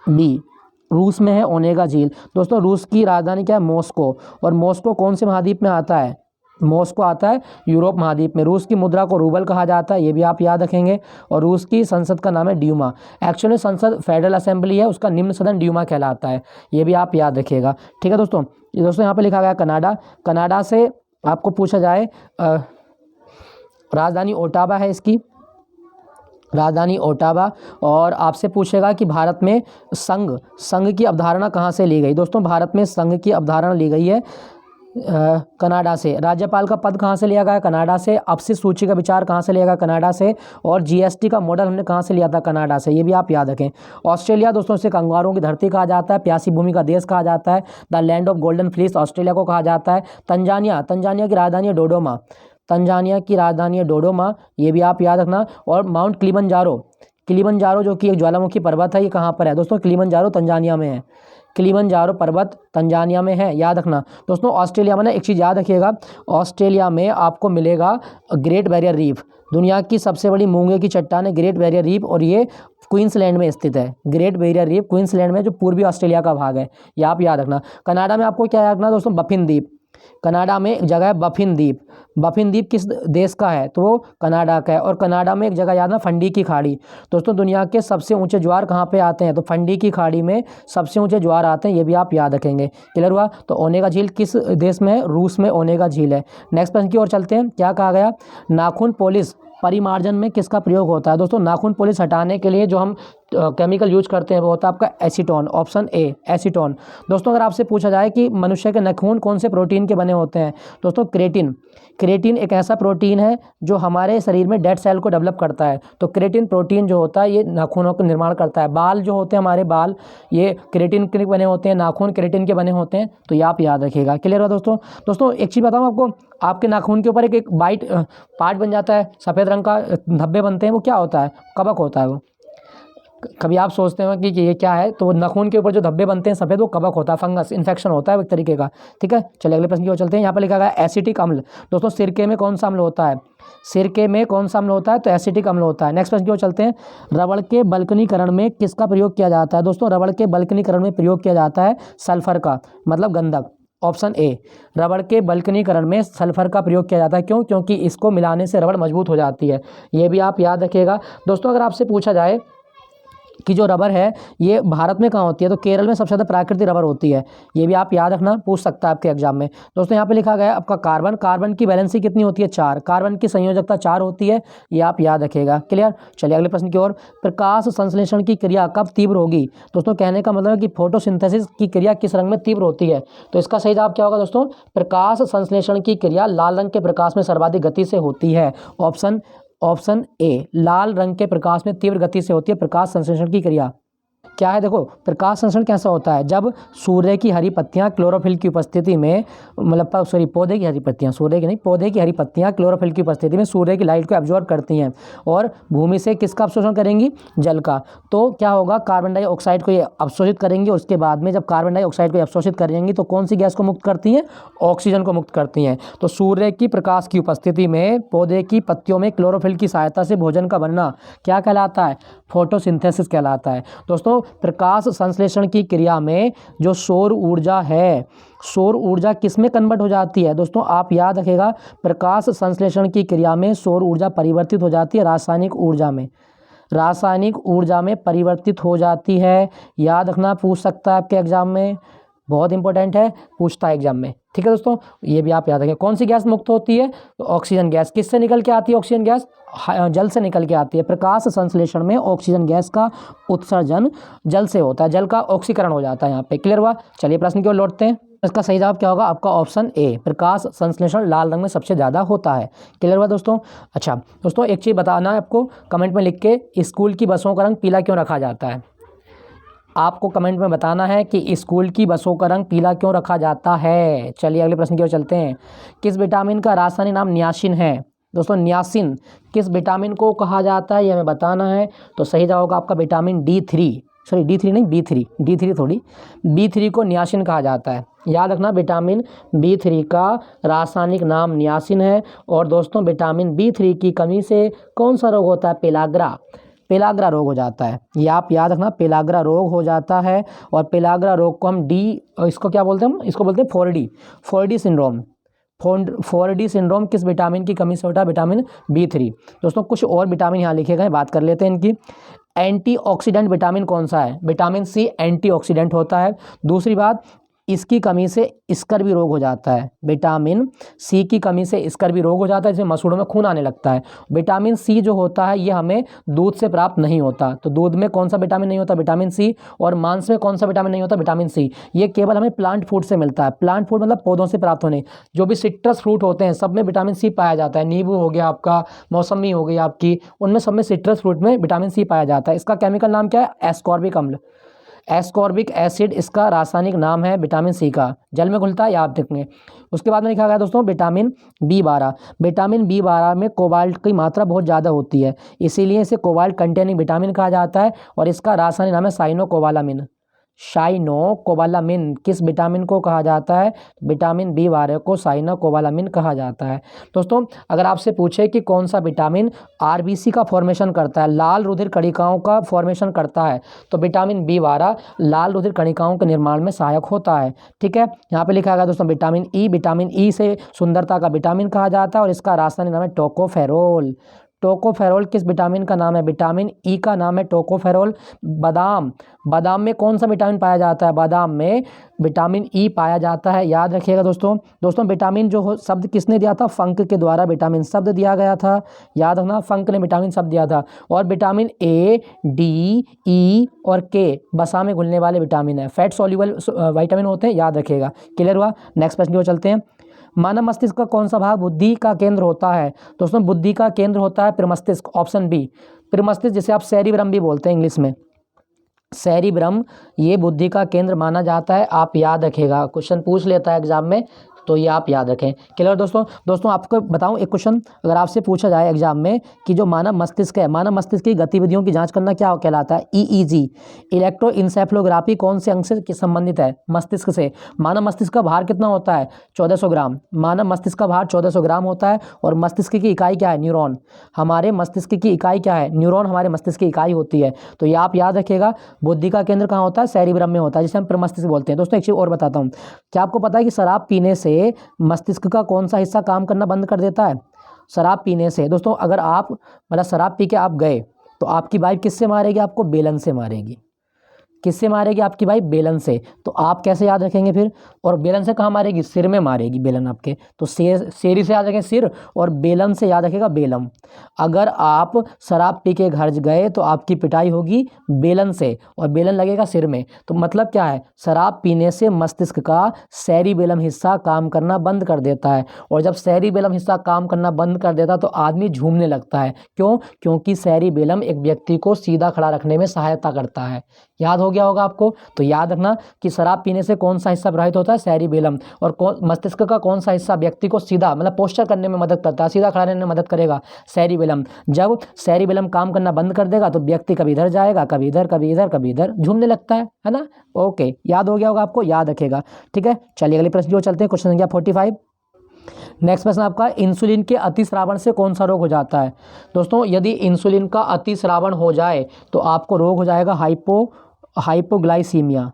[SPEAKER 1] बी, रूस में है ओनेगा झील। दोस्तों रूस की राजधानी क्या है? मॉस्को। और मॉस्को कौन से महाद्वीप में आता है? मॉस्को आता है यूरोप महाद्वीप में। रूस की मुद्रा को रूबल कहा जाता है, ये भी आप याद रखेंगे। और रूस की संसद का नाम है ड्यूमा। एक्चुअली संसद फेडरल असेंबली है, उसका निम्न सदन ड्यूमा कहलाता है, ये भी आप याद रखिएगा। ठीक है दोस्तों। यहाँ पे लिखा गया कनाडा। कनाडा से आपको पूछा जाए, राजधानी ओटावा है इसकी, राजधानी ओटावा। और आपसे पूछेगा कि भारत में संघ की अवधारणा कहाँ से ली गई? दोस्तों भारत में संघ की अवधारणा ली गई है कनाडा से। राज्यपाल का पद कहाँ से लिया गया? कनाडा से। अपशिष्ट सूची का विचार कहाँ से लिया गया? कनाडा से। और GST का मॉडल हमने कहाँ से लिया था? कनाडा से, ये भी आप याद रखें। ऑस्ट्रेलिया दोस्तों इसे कंगारुओं की धरती कहा जाता है, प्यासी भूमि का देश कहा जाता है, the land of golden fleece Australia को कहा जाता है। तंजानिया की राजधानी है डोडोमा। तंजानिया की राजधानी है डोडोमा, ये भी आप याद रखना। और माउंट किलिमंजारो जो कि एक ज्वालामुखी पर्वत है, ये कहाँ पर है? दोस्तों किलिमंजारो तंजानिया में है। किलिमंजारो पर्वत तंजानिया में है, याद रखना। दोस्तों ऑस्ट्रेलिया में ना एक चीज़ याद रखिएगा, ऑस्ट्रेलिया में आपको मिलेगा ग्रेट बैरियर रीफ, दुनिया की सबसे बड़ी मूंगे की चट्टान है ग्रेट बैरियर रीफ, और ये क्वींसलैंड में स्थित है। ग्रेट बैरियर रीफ क्वींसलैंड में, जो पूर्वी ऑस्ट्रेलिया का भाग है, ये आप याद रखना। कनाडा में आपको क्या याद रखना दोस्तों, बफिन द्वीप। कनाडा में एक जगह है बफिन द्वीप। बफिन द्वीप किस देश का है, तो वो कनाडा का है। और कनाडा में एक जगह याद ना, फंडी की खाड़ी। दोस्तों दुनिया के सबसे ऊंचे ज्वार कहाँ पे आते हैं, तो फंडी की खाड़ी में सबसे ऊंचे ज्वार आते हैं, ये भी आप याद रखेंगे। क्लियर हुआ। तो ओनेगा झील किस देश में है, रूस में ओनेगा झील है। नेक्स्ट प्रश्न की ओर चलते हैं। क्या कहा गया, नाखून पॉलिश परिमार्जन में किसका प्रयोग होता है। दोस्तों नाखून पॉलिश हटाने के लिए जो हम केमिकल यूज करते हैं वो होता है आपका एसीटोन, ऑप्शन ए एसीटोन। दोस्तों अगर आपसे पूछा जाए कि मनुष्य के नाखून कौन से प्रोटीन के बने होते हैं, दोस्तों क्रेटिन। क्रेटिन एक ऐसा प्रोटीन है जो हमारे शरीर में डेड सेल को डेवलप करता है। तो क्रेटिन प्रोटीन जो होता है ये नाखूनों का निर्माण करता है। बाल जो होते हैं हमारे बाल, ये क्रेटिन के बने होते हैं, नाखून क्रेटिन के बने होते हैं, तो ये आप याद रखिएगा। क्लियर हुआ दोस्तों। दोस्तों एक चीज़ बताऊँ आपको, आपके नाखून के ऊपर एक वाइट पार्ट बन जाता है, सफ़ेद रंग का धब्बे बनते हैं, वो क्या होता है, कवक होता है वो। कभी आप सोचते हो कि ये क्या है, तो नाखून के ऊपर जो धब्बे बनते हैं सफ़ेद, वो कवक होता है, फंगस इन्फेक्शन होता है एक तरीके का। ठीक है, चलिए अगले प्रश्न की ओर चलते हैं। यहाँ पर लिखा गया एसिटिक अम्ल। दोस्तों सिरके में कौन सा अम्ल होता है, सिरके में कौन सा अम्ल होता है, तो एसिटिक अम्ल होता है। नेक्स्ट प्रश्न की ओर चलते हैं। रबड़ के बल्कनीकरण में किसका प्रयोग किया जाता है। दोस्तों रबड़ के बल्कनीकरण में प्रयोग किया जाता है सल्फर का, मतलब गंधक, ऑप्शन ए। रबड़ के बल्कनीकरण में सल्फर का प्रयोग किया जाता है, क्यों, क्योंकि इसको मिलाने से रबड़ मजबूत हो जाती है, ये भी आप याद रखिएगा। दोस्तों अगर आपसे पूछा जाए कि जो रबर है ये भारत में कहाँ होती है, तो केरल में सबसे ज़्यादा प्राकृतिक रबर होती है, ये भी आप याद रखना, पूछ सकता है आपके एग्जाम में। दोस्तों यहाँ पे लिखा गया है आपका कार्बन, कार्बन की वैलेंसी कितनी होती है, 4, कार्बन की संयोजकता 4 होती है, ये आप याद रखिएगा। क्लियर। चलिए अगले प्रश्न की ओर। प्रकाश संश्लेषण की क्रिया कब तीव्र होगी। दोस्तों कहने का मतलब है कि फोटोसिंथेसिस की क्रिया किस रंग में तीव्र होती है, तो इसका सही जवाब क्या होगा दोस्तों, प्रकाश संश्लेषण की क्रिया लाल रंग के प्रकाश में सर्वाधिक गति से होती है, ऑप्शन ए। लाल रंग के प्रकाश में तीव्र गति से होती है प्रकाश संश्लेषण की क्रिया। क्या है, देखो प्रकाश संश्लेषण कैसा होता है, जब सूर्य की हरी पत्तियां क्लोरोफिल की उपस्थिति में, मतलब सॉरी पौधे की हरी पत्तियां, सूर्य की नहीं, पौधे की हरी पत्तियां क्लोरोफिल की उपस्थिति में सूर्य की लाइट को एब्जॉर्ब करती हैं और भूमि से किसका अवशोषण करेंगी, जल का। तो क्या होगा, कार्बन डाइऑक्साइड को ये अवशोषित करेंगी, और उसके बाद में जब कार्बन डाइऑक्साइड को अवशोषित करेंगी तो कौन सी गैस को मुक्त करती हैं, ऑक्सीजन को मुक्त करती हैं। तो सूर्य की प्रकाश की उपस्थिति में पौधे की पत्तियों में क्लोरोफिल की सहायता से भोजन का बनना क्या कहलाता है, फोटोसिंथेसिस कहलाता है। दोस्तों प्रकाश संश्लेषण की क्रिया में जो सौर ऊर्जा है, सौर ऊर्जा किस में कन्वर्ट हो जाती है, दोस्तों आप याद रखिएगा, प्रकाश संश्लेषण की क्रिया में सौर ऊर्जा परिवर्तित हो जाती है रासायनिक ऊर्जा में, रासायनिक ऊर्जा में परिवर्तित हो जाती है, याद रखना, पूछ सकता है आपके एग्जाम में, बहुत इंपॉर्टेंट है, पूछता है एग्जाम में। ठीक है दोस्तों, ये भी आप याद रखें। कौन सी गैस मुक्त होती है, तो ऑक्सीजन गैस। किससे निकल के आती है ऑक्सीजन गैस, जल से निकल के आती है। प्रकाश संश्लेषण में ऑक्सीजन गैस का उत्सर्जन जल से होता है, जल का ऑक्सीकरण हो जाता है यहाँ पे। क्लियर हुआ। चलिए प्रश्न की ओर लौटते हैं। इसका सही जवाब क्या होगा, आपका ऑप्शन ए, प्रकाश संश्लेषण लाल रंग में सबसे ज़्यादा होता है। क्लियर हुआ दोस्तों। अच्छा दोस्तों एक चीज़ बताना है आपको, कमेंट में लिख के, स्कूल की बसों का रंग पीला क्यों रखा जाता है, आपको कमेंट में बताना है कि स्कूल की बसों का रंग पीला क्यों रखा जाता है। चलिए अगले प्रश्न की ओर चलते हैं। किस विटामिन का रासायनिक नाम नियासिन है। दोस्तों नियासिन किस विटामिन को कहा जाता है, ये हमें बताना है। तो सही जवाब होगा आपका विटामिन D3, सॉरी D3 नहीं B3 को नियासिन कहा जाता है। याद रखना विटामिन B3 का रासायनिक नाम नियासिन है। और दोस्तों विटामिन B3 की कमी से कौन सा रोग होता है, पेलाग्रा रोग हो जाता है, ये आप याद रखना, पेलाग्रा रोग हो जाता है। और पेलाग्रा रोग को हम इसको क्या बोलते हैं, हम इसको बोलते हैं 4D सिंड्रोम। 4D सिंड्रोम किस विटामिन की कमी से होता है, विटामिन B3। दोस्तों कुछ और विटामिन यहाँ लिखे गए, बात कर लेते हैं इनकी। एंटीऑक्सीडेंट विटामिन कौन सा है, विटामिन C एंटीऑक्सीडेंट होता है। दूसरी बात, इसकी कमी से स्कर्वी रोग हो जाता है, विटामिन C की कमी से स्कर्वी रोग हो जाता है, जिसमें मसूड़ों में खून आने लगता है। विटामिन C जो होता है ये हमें दूध से प्राप्त नहीं होता, तो दूध में कौन सा विटामिन नहीं होता, विटामिन C। और मांस में कौन सा विटामिन नहीं होता, विटामिन C। ये केवल हमें प्लांट फूड से मिलता है, प्लांट फूड मतलब पौधों से प्राप्त होने, जो भी सिट्रस फ्रूट होते हैं सब में विटामिन C पाया जाता है। नींबू हो गया आपका, मौसमी हो गई आपकी, उनमें सब में सिट्रस फ्रूट में विटामिन C पाया जाता है। इसका केमिकल नाम क्या है, एस्कॉर्बिक अम्ल, एस्कॉर्बिक एसिड इसका रासायनिक नाम है विटामिन C का, जल में घुलता है, याद रखेंगे। उसके बाद में लिखा गया दोस्तों विटामिन B12, विटामिन B12 में कोबाल्ट की मात्रा बहुत ज़्यादा होती है, इसीलिए इसे कोबाल्ट कंटेनिंग विटामिन कहा जाता है। और इसका रासायनिक नाम है साइनोकोबालामिन, साइनोकोबालामिन किस विटामिन को कहा जाता है? विटामिन बी12 को साइनोकोबालामिन कहा जाता है। दोस्तों अगर आपसे पूछे कि कौन सा विटामिन आरबीसी का फॉर्मेशन करता है, लाल रुधिर कणिकाओं का फॉर्मेशन करता है, तो विटामिन बी12 लाल रुधिर कणिकाओं के निर्माण में सहायक होता है। ठीक है, यहाँ पे लिखा गया दोस्तों विटामिन ई से सुंदरता का विटामिन कहा जाता है और इसका रासायनिक नाम है टोकोफेरोल। टोकोफेरोल किस विटामिन का नाम है? विटामिन ई का नाम है टोकोफेरोल। बादाम में कौन सा विटामिन पाया जाता है? बादाम में विटामिन ई पाया जाता है, याद रखिएगा दोस्तों विटामिन जो हो शब्द किसने दिया था? फंक के द्वारा विटामिन शब्द दिया गया था, याद रखना, फंक ने विटामिन शब्द दिया था। और विटामिन ए, डी, ई और के वसा में घुलने वाले विटामिन है, फैट सॉल्युबल विटामिन होते हैं, याद रखिएगा। क्लियर हुआ? नेक्स्ट प्रश्न की ओर चलते हैं। मानव मस्तिष्क का कौन सा भाग बुद्धि का केंद्र होता है? दोस्तों बुद्धि का केंद्र होता है प्रमस्तिष्क, ऑप्शन बी। प्रमस्तिष्क जिसे आप सेरिब्रम भी बोलते हैं इंग्लिश में, सेरिब्रम, ये बुद्धि का केंद्र माना जाता है। आप याद रखेगा, क्वेश्चन पूछ लेता है एग्जाम में, तो ये आप याद रखें। क्लियर दोस्तों आपको बताऊं एक क्वेश्चन अगर आपसे पूछा जाए एग्जाम में कि जो मानव मस्तिष्क है, मानव मस्तिष्क की गतिविधियों की जांच करना क्या कहलाता है? ईईजी, इलेक्ट्रोइंसेफेलोग्राफी, कौन से अंग से संबंधित है? मस्तिष्क से। मानव मस्तिष्क का भार कितना होता है? 1400 ग्राम। मानव मस्तिष्क का भार 1400 ग्राम होता है। और मस्तिष्क की इकाई क्या है? न्यूरॉन। हमारे मस्तिष्क की इकाई क्या है? न्यूरॉन हमारे मस्तिष्क की इकाई होती है। तो ये आप याद रखिएगा, बुद्धि का केंद्र कहाँ होता है? सेरिब्रम में होता है, जिसे हम प्रमस्तिष्क बोलते हैं। दोस्तों एक चीज और बताता हूँ, क्या आपको पता है कि शराब पीने से मस्तिष्क का कौन सा हिस्सा काम करना बंद कर देता है? शराब पीने से। दोस्तों अगर आप मतलब शराब पी के आप गए तो आपकी वाइफ किससे मारेगी? आपको बेलन से मारेगी। किससे मारेगी आपकी वाइफ? बेलन से। तो आप कैसे याद रखेंगे फिर? और बेलन से कहाँ मारेगी? सिर में मारेगी बेलन आपके। तो शेरी से याद रखें सिर, और बेलन से याद रखेगा बेलम। अगर आप शराब पी के घर गए तो आपकी पिटाई होगी बेलन से, और बेलन लगेगा सिर में। तो मतलब क्या है? शराब पीने से मस्तिष्क का सेरिबेलम हिस्सा काम करना बंद कर देता है, और जब सेरिबेलम हिस्सा काम करना बंद कर देता है तो आदमी झूमने लगता है। क्यों? क्योंकि सेरिबेलम एक व्यक्ति को सीधा खड़ा रखने में सहायता करता है। याद हो गया होगा आपको? तो याद रखना कि शराब पीने से कौन सा हिस्सा प्रभावित होता है? सेरिबेलम। और मस्तिष्क का कौन सा हिस्सा व्यक्ति को सीधा मतलब पोस्चर करने में मदद करता है, सीधा खड़ा रहने में मदद करेगा? सेरिबेलम। जब सेरिबेलम काम करना बंद कर देगा तो व्यक्ति कभी इधर जाएगा, कभी इधर, कभी इधर, कभी इधर, झूमने लगता है ना? ओके, याद हो गया होगा आपको, याद रखेगा। ठीक है, चलिए अगले प्रश्न की ओर चलते हैं। क्वेश्चन संख्या 45। नेक्स्ट प्रश्न आपका, इंसुलिन के अतिस्रावण से कौन सा रोग हो जाता है? दोस्तों यदि इंसुलिन का अतिस्रावण हो जाए तो आपको रोग हो जाएगा हाइपोग्लाइसीमिया।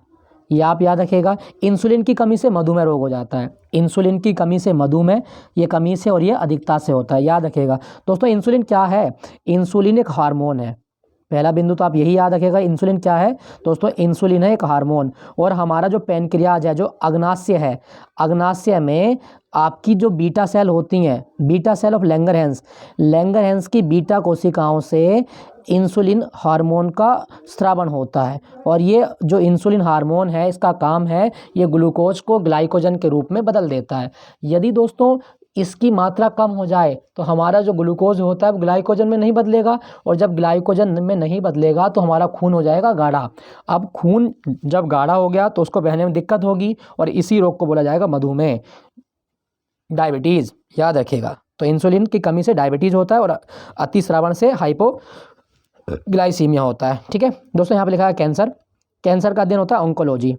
[SPEAKER 1] ये आप याद रखिएगा। इंसुलिन की कमी से मधुमेह रोग हो जाता है। इंसुलिन की कमी से मधुमेह, ये कमी से और ये अधिकता से होता है, याद रखिएगा। दोस्तों इंसुलिन क्या है? इंसुलिन एक हार्मोन है। पहला बिंदु तो आप यही याद रखिएगा, इंसुलिन क्या है? दोस्तों इंसुलिन है एक हार्मोन। और हमारा जो पैनक्रियाज है, जो अग्नाशय है, अग्नाशय में आपकी जो बीटा सेल होती हैं, बीटा सेल ऑफ लैंगरहैंस की बीटा कोशिकाओं से इंसुलिन हार्मोन का स्रावण होता है। और ये जो इंसुलिन हार्मोन है, इसका काम है ये ग्लूकोज को ग्लाइकोजन के रूप में बदल देता है। यदि दोस्तों इसकी मात्रा कम हो जाए तो हमारा जो ग्लूकोज होता है वो ग्लाइकोजन में नहीं बदलेगा, और जब ग्लाइकोजन में नहीं बदलेगा तो हमारा खून हो जाएगा गाढ़ा। अब खून जब गाढ़ा हो गया तो उसको बहने में दिक्कत होगी, और इसी रोग को बोला जाएगा मधुमेह, डायबिटीज़, याद रखिएगा। तो इंसुलिन की कमी से डायबिटीज़ होता है और अतिस्रावण से हाइपोग्लाइसीमिया होता है। ठीक है दोस्तों, यहाँ पे लिखा है कैंसर। कैंसर का अध्ययन होता है ऑन्कोलॉजी।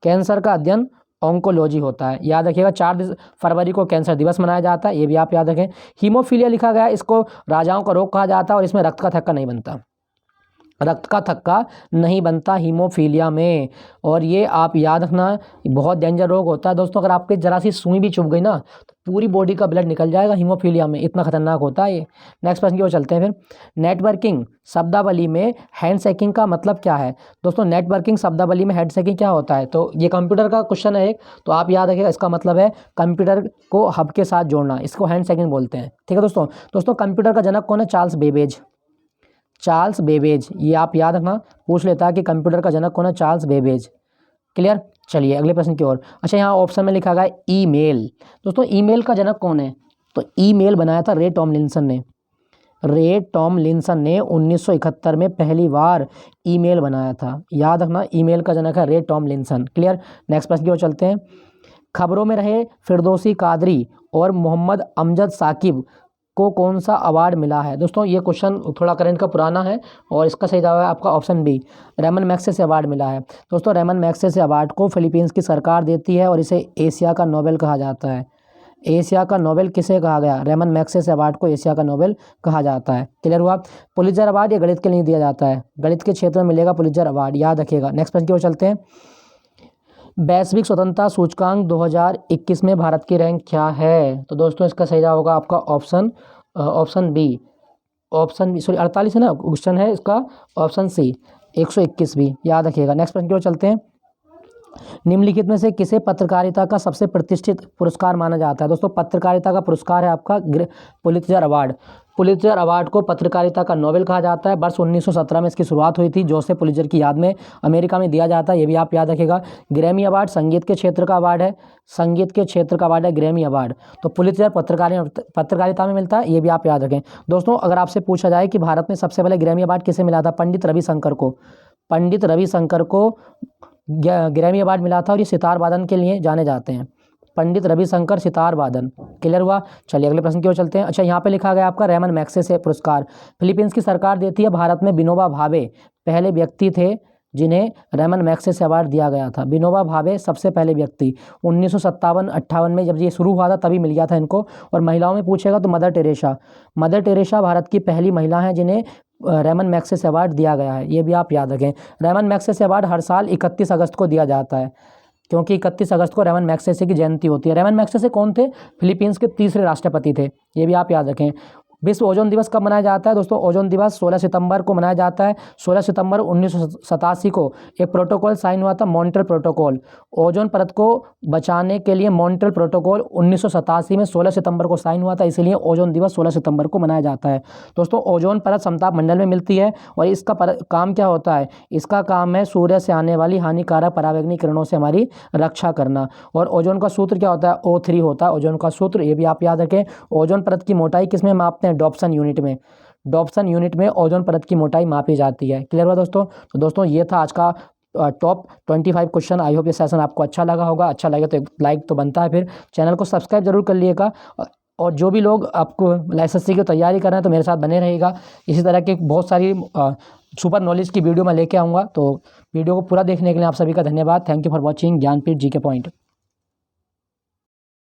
[SPEAKER 1] कैंसर का अध्ययन ऑन्कोलॉजी होता है, याद रखिएगा। 4 फरवरी को कैंसर दिवस मनाया जाता है, ये भी आप याद रखें। हीमोफीलिया लिखा गया है, इसको राजाओं का रोग कहा जाता है, और इसमें रक्त का थक्का नहीं बनता, रक्त का थक्का नहीं बनता हीमोफीलिया में। और ये आप याद रखना, बहुत डेंजर रोग होता है दोस्तों। अगर आपके जरा सी सुई भी चुभ गई ना तो पूरी बॉडी का ब्लड निकल जाएगा हीमोफीलिया में, इतना खतरनाक होता है ये। नेक्स्ट प्रश्न की ओर चलते हैं फिर। नेटवर्किंग शब्दावली में हैंडशेकिंग का मतलब क्या है? दोस्तों नेटवर्किंग शब्दावली में हैंडशेकिंग क्या होता है? तो ये कंप्यूटर का क्वेश्चन है एक, तो आप याद रखिएगा, इसका मतलब है कंप्यूटर को हब के साथ जोड़ना, इसको हैंडशेकिंग बोलते हैं। ठीक है दोस्तों कंप्यूटर का जनक कौन है? चार्ल्स बेबेज, ये आप याद रखना, पूछ लेता है कि कंप्यूटर का जनक कौन है? Charles Babbage. क्लियर? चलिए अगले प्रश्न की ओर। अच्छा, यहाँ ऑप्शन में लिखा गया ईमेल। दोस्तों ईमेल का जनक कौन है? तो ईमेल बनाया था रे टॉमलिंसन ने 1971 में पहली बार ईमेल बनाया था, याद रखना। ईमेल का जनक है रे टॉमलिंसन। क्लियर? नेक्स्ट प्रश्न की ओर चलते हैं। खबरों में रहे फिरदौसी कादरी और मोहम्मद अमजद साकिब को कौन सा अवार्ड मिला है? दोस्तों ये क्वेश्चन थोड़ा करंट का पुराना है और इसका सही जवाब है आपका option B, Ramon Magsaysay award मिला है। दोस्तों रेमन मैग्सेसे अवार्ड को फिलीपींस की सरकार देती है और इसे एशिया का नोबेल कहा जाता है। एशिया का नोबेल किसे कहा गया? रेमन मैग्सेसे अवार्ड को एशिया का नोबेल कहा जाता है। क्लियर हुआ? पुलित्जर अवार्ड ये गणित के लिए दिया जाता है, गणित के क्षेत्र में मिलेगा पुलित्जर अवार्ड, याद रखिएगा। नेक्स्ट प्रश्न की ओर चलते हैं। वैश्विक स्वतंत्रता सूचकांक 2021 में भारत की रैंक क्या है? तो दोस्तों इसका सही जवाब होगा आपका ऑप्शन बी, सॉरी 48 है ना क्वेश्चन है इसका, ऑप्शन सी 121 भी, याद रखिएगा। नेक्स्ट प्रश्न की ओर चलते हैं। निम्नलिखित में से किसे पत्रकारिता का सबसे प्रतिष्ठित पुरस्कार माना जाता है? दोस्तों पत्रकारिता का पुरस्कार है आपका पुलित्जर अवार्ड। पुलित्जर अवार्ड को पत्रकारिता का नोबेल कहा जाता है। वर्ष 1917 में इसकी शुरुआत हुई थी, जोसेफ पुलित्जर की याद में अमेरिका में दिया जाता है, ये भी आप याद रखिएगा। ग्रैमी अवार्ड संगीत के क्षेत्र का अवार्ड है, संगीत के क्षेत्र का अवार्ड है ग्रैमी अवार्ड। तो पुलित्जर पत्रकारिता में मिलता है, ये भी आप याद रखें। दोस्तों अगर आपसे पूछा जाए कि भारत में सबसे पहले ग्रैमी अवार्ड किसे मिला था? पंडित रविशंकर को, पंडित रविशंकर को ग्रैमी अवार्ड मिला था और ये सितार वादन के लिए जाने जाते हैं, पंडित रविशंकर सितार वादन। क्लियर हुआ? चलिए अगले प्रश्न की ओर चलते हैं। अच्छा यहाँ पे लिखा गया आपका रेमन मैग्सेसे पुरस्कार फिलीपींस की सरकार देती है। भारत में विनोबा भावे पहले व्यक्ति थे जिन्हें रेमन मैग्सेसे अवार्ड दिया गया था। विनोबा भावे सबसे पहले व्यक्ति 1957-58 में जब ये शुरू हुआ था तभी मिल गया था इनको। और महिलाओं में पूछेगा तो मदर टेरेसा भारत की पहली महिला हैं जिन्हें रेमन मैग्सेसे अवार्ड दिया गया है, ये भी आप याद रखें। रेमन मैग्सेसे अवार्ड हर साल 31 अगस्त को दिया जाता है, क्योंकि 31 अगस्त को रेमन मैग्सेसे की जयंती होती है। रेमन मैग्सेसे कौन थे? फिलीपींस के तीसरे राष्ट्रपति थे, ये भी आप याद रखें। विश्व ओजोन दिवस कब मनाया जाता है? दोस्तों ओजोन दिवस 16 सितंबर को मनाया जाता है। 16 सितंबर 1987 को एक प्रोटोकॉल साइन हुआ था, मॉन्ट्रियल प्रोटोकॉल। ओजोन परत को बचाने के लिए मॉन्ट्रियल प्रोटोकॉल 1987 में 16 सितंबर को साइन हुआ था, इसीलिए ओजोन दिवस 16 सितंबर को मनाया जाता है। दोस्तों ओजोन परत समताप मंडल में मिलती है और इसका काम क्या होता है? इसका काम है सूर्य से आने वाली हानिकारक पराबैंगनी किरणों से हमारी रक्षा करना। और ओजोन का सूत्र क्या होता है? O3 होता है ओजोन का सूत्र, ये भी आप याद रखें। ओजोन परत की मोटाई किस में मापते हैं? डॉप्सन यूनिट में। डॉप्सन यूनिट में ओजोन परत की मोटाई मापी जाती है। क्लियर हुआ दोस्तों? तो दोस्तों ये था आज का टॉप 25 क्वेश्चन। आई होप ये सेशन आपको अच्छा लगा होगा। अच्छा लगे तो एक लाइक तो बनता है, फिर चैनल को सब्सक्राइब जरूर कर लिएगा। और जो भी लोग आपको एसएससी की तैयारी कर रहे हैं तो मेरे साथ बने रहेगा। इसी तरह की बहुत सारी सुपर नॉलेज की वीडियो मैं लेके आऊँगा, तो वीडियो को पूरा देखने के लिए आप सभी का धन्यवाद। Thank you for watching Gyanpeeth ji के पॉइंट।